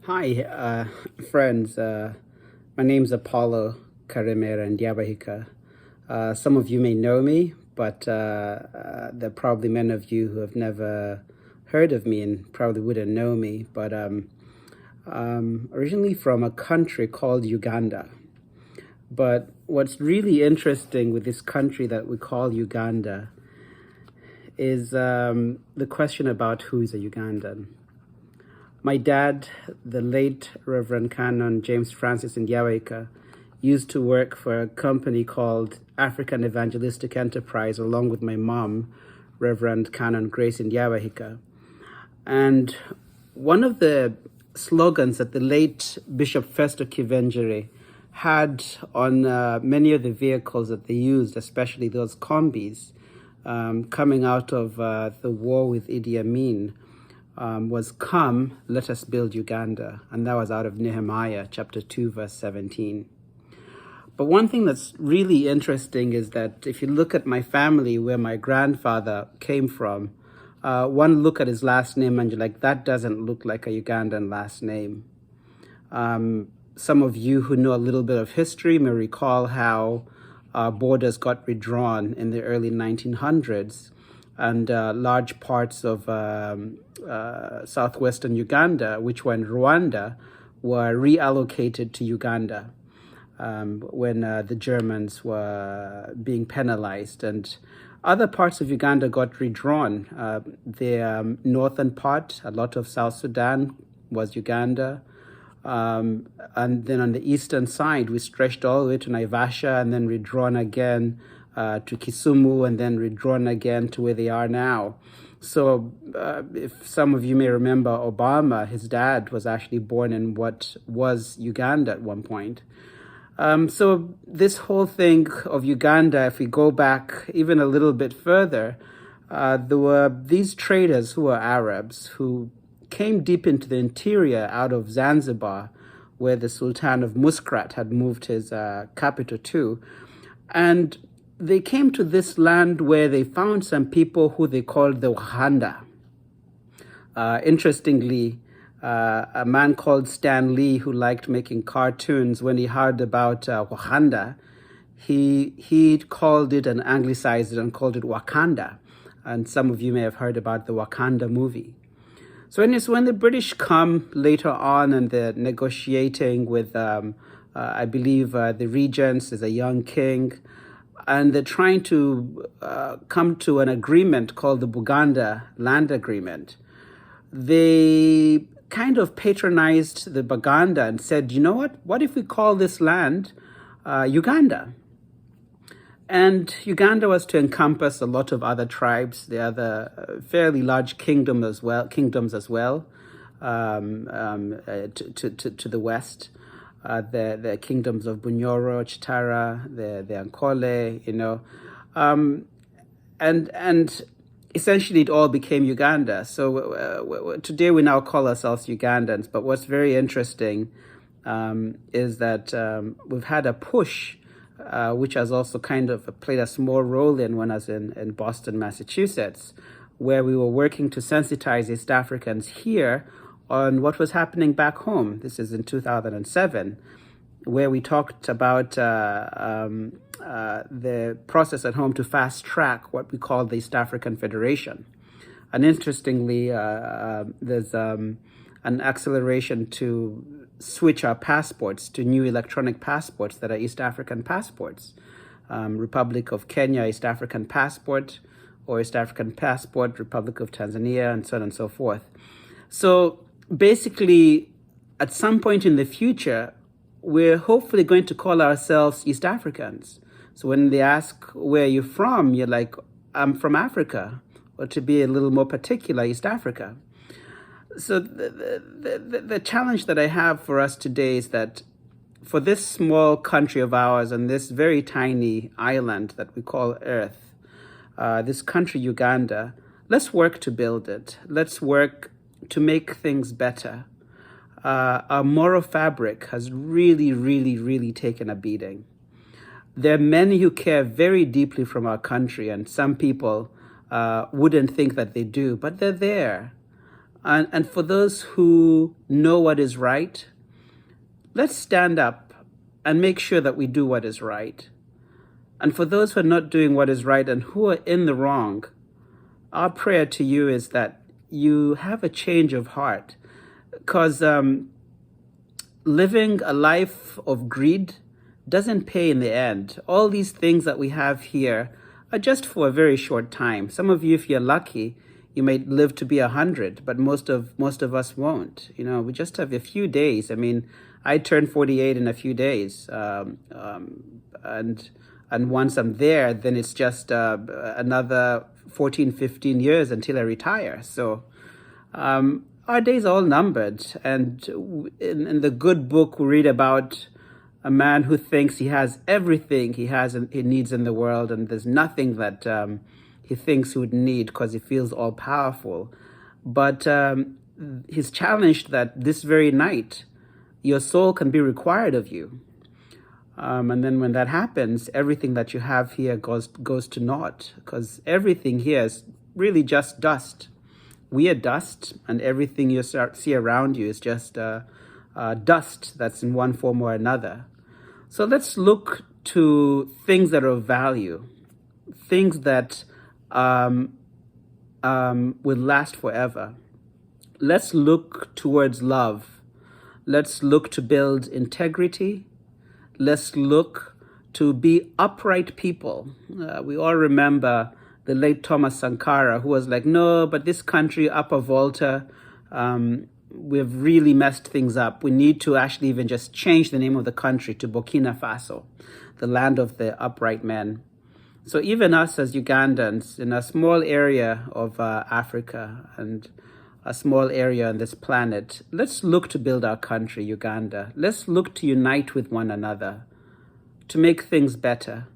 Hi, friends. My name's Apollo Karemera Ndiabahika. Some of you may know me, but there are probably many of you who have never heard of me and probably wouldn't know me. But originally from a country called Uganda. But what's really interesting with this country that we call Uganda is the question about who is a Ugandan. My dad, the late Reverend Canon James Francis Ndiaweka, used to work for a company called African Evangelistic Enterprise along with my mom, Reverend Canon Grace Ndiaweka. And one of the slogans that the late Bishop Festo Kivenjere had on many of the vehicles that they used, especially those combis, coming out of the war with Idi Amin, was "Come, let us build Uganda." And that was out of Nehemiah chapter 2, verse 17. But one thing that's really interesting is that if you look at my family, where my grandfather came from, one look at his last name and you're like, that doesn't look like a Ugandan last name. Some of you who know a little bit of history may recall how borders got redrawn in the early 1900s, and large parts of southwestern Uganda, which were in Rwanda, were reallocated to Uganda when the Germans were being penalized. And other parts of Uganda got redrawn. The northern part, a lot of South Sudan was Uganda. And then on the eastern side, we stretched all the way to Naivasha and then redrawn again to Kisumu and then redrawn again to where they are now. So if some of you may remember Obama, his dad was actually born in what was Uganda at one point. So this whole thing of Uganda, if we go back even a little bit further, there were these traders who were Arabs who came deep into the interior out of Zanzibar, where the Sultan of Muscat had moved his capital to. And they came to this land where they found some people who they called the Wakanda. Interestingly, a man called Stan Lee, who liked making cartoons, when he heard about Wakanda, he called it and anglicized it and called it Wakanda. And some of you may have heard about the Wakanda movie. So when the British come later on and they're negotiating with, I believe, the regents, there's a young king, and they're trying to come to an agreement called the Buganda Land Agreement, they kind of patronized the Baganda and said, you know what if we call this land Uganda? And Uganda was to encompass a lot of other tribes, the other fairly large kingdoms as well, to the west. The kingdoms of Bunyoro, Chitara, the Ankole, and essentially it all became Uganda. So today we now call ourselves Ugandans. But what's very interesting is that we've had a push, which has also kind of played a small role in when I was in Boston, Massachusetts, where we were working to sensitize East Africans here on what was happening back home. This is in 2007, where we talked about the process at home to fast track what we call the East African Federation. And interestingly, there's an acceleration to switch our passports to new electronic passports that are East African passports. Republic of Kenya, East African passport, or East African passport, Republic of Tanzania, and so on and so forth. So basically, at some point in the future, we're hopefully going to call ourselves East Africans. So when they ask, where are you from? You're like, I'm from Africa. Or to be a little more particular, East Africa. So the challenge that I have for us today is that for this small country of ours and this very tiny island that we call Earth, this country, Uganda, let's work to build it. Let's work to make things better. Our moral fabric has really, really, really taken a beating. There are many who care very deeply from our country, and some people wouldn't think that they do, but they're there. And for those who know what is right, let's stand up and make sure that we do what is right. And for those who are not doing what is right and who are in the wrong, our prayer to you is that you have a change of heart. Because living a life of greed doesn't pay in the end. All these things that we have here are just for a very short time. Some of you, if you're lucky, you may live to be 100, but most of us won't. You know, we just have a few days. I mean, I turned 48 in a few days, and once I'm there, then it's just another 14, 15 years until I retire. So our days are all numbered. And in the good book, we read about a man who thinks he has everything he needs in the world, and there's nothing that he thinks he would need because he feels all powerful. But he's challenged that this very night, your soul can be required of you. And then when that happens, everything that you have here goes to naught, because everything here is really just dust. We are dust, and everything you see around you is just dust that's in one form or another. So let's look to things that are of value, things that will last forever. Let's look towards love. Let's look to build integrity. Let's look to be upright people. We all remember the late Thomas Sankara, who was like, no, but this country, Upper Volta, we've really messed things up. We need to actually even just change the name of the country to Burkina Faso, the land of the upright men. So even us as Ugandans, in a small area of Africa and a small area on this planet, let's look to build our country, Uganda. Let's look to unite with one another, to make things better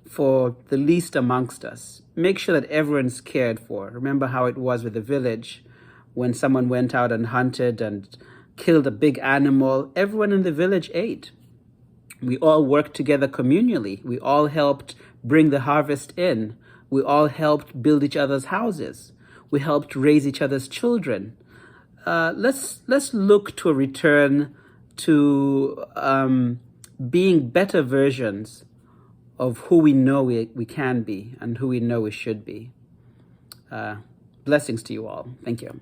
for the least amongst us. Make sure that everyone's cared for. Remember how it was with the village when someone went out and hunted and killed a big animal. Everyone in the village ate. We all worked together communally. We all helped bring the harvest in. We all helped build each other's houses. We helped raise each other's children. Let's look to a return to being better versions of who we know we can be and who we know we should be. Blessings to you all. Thank you.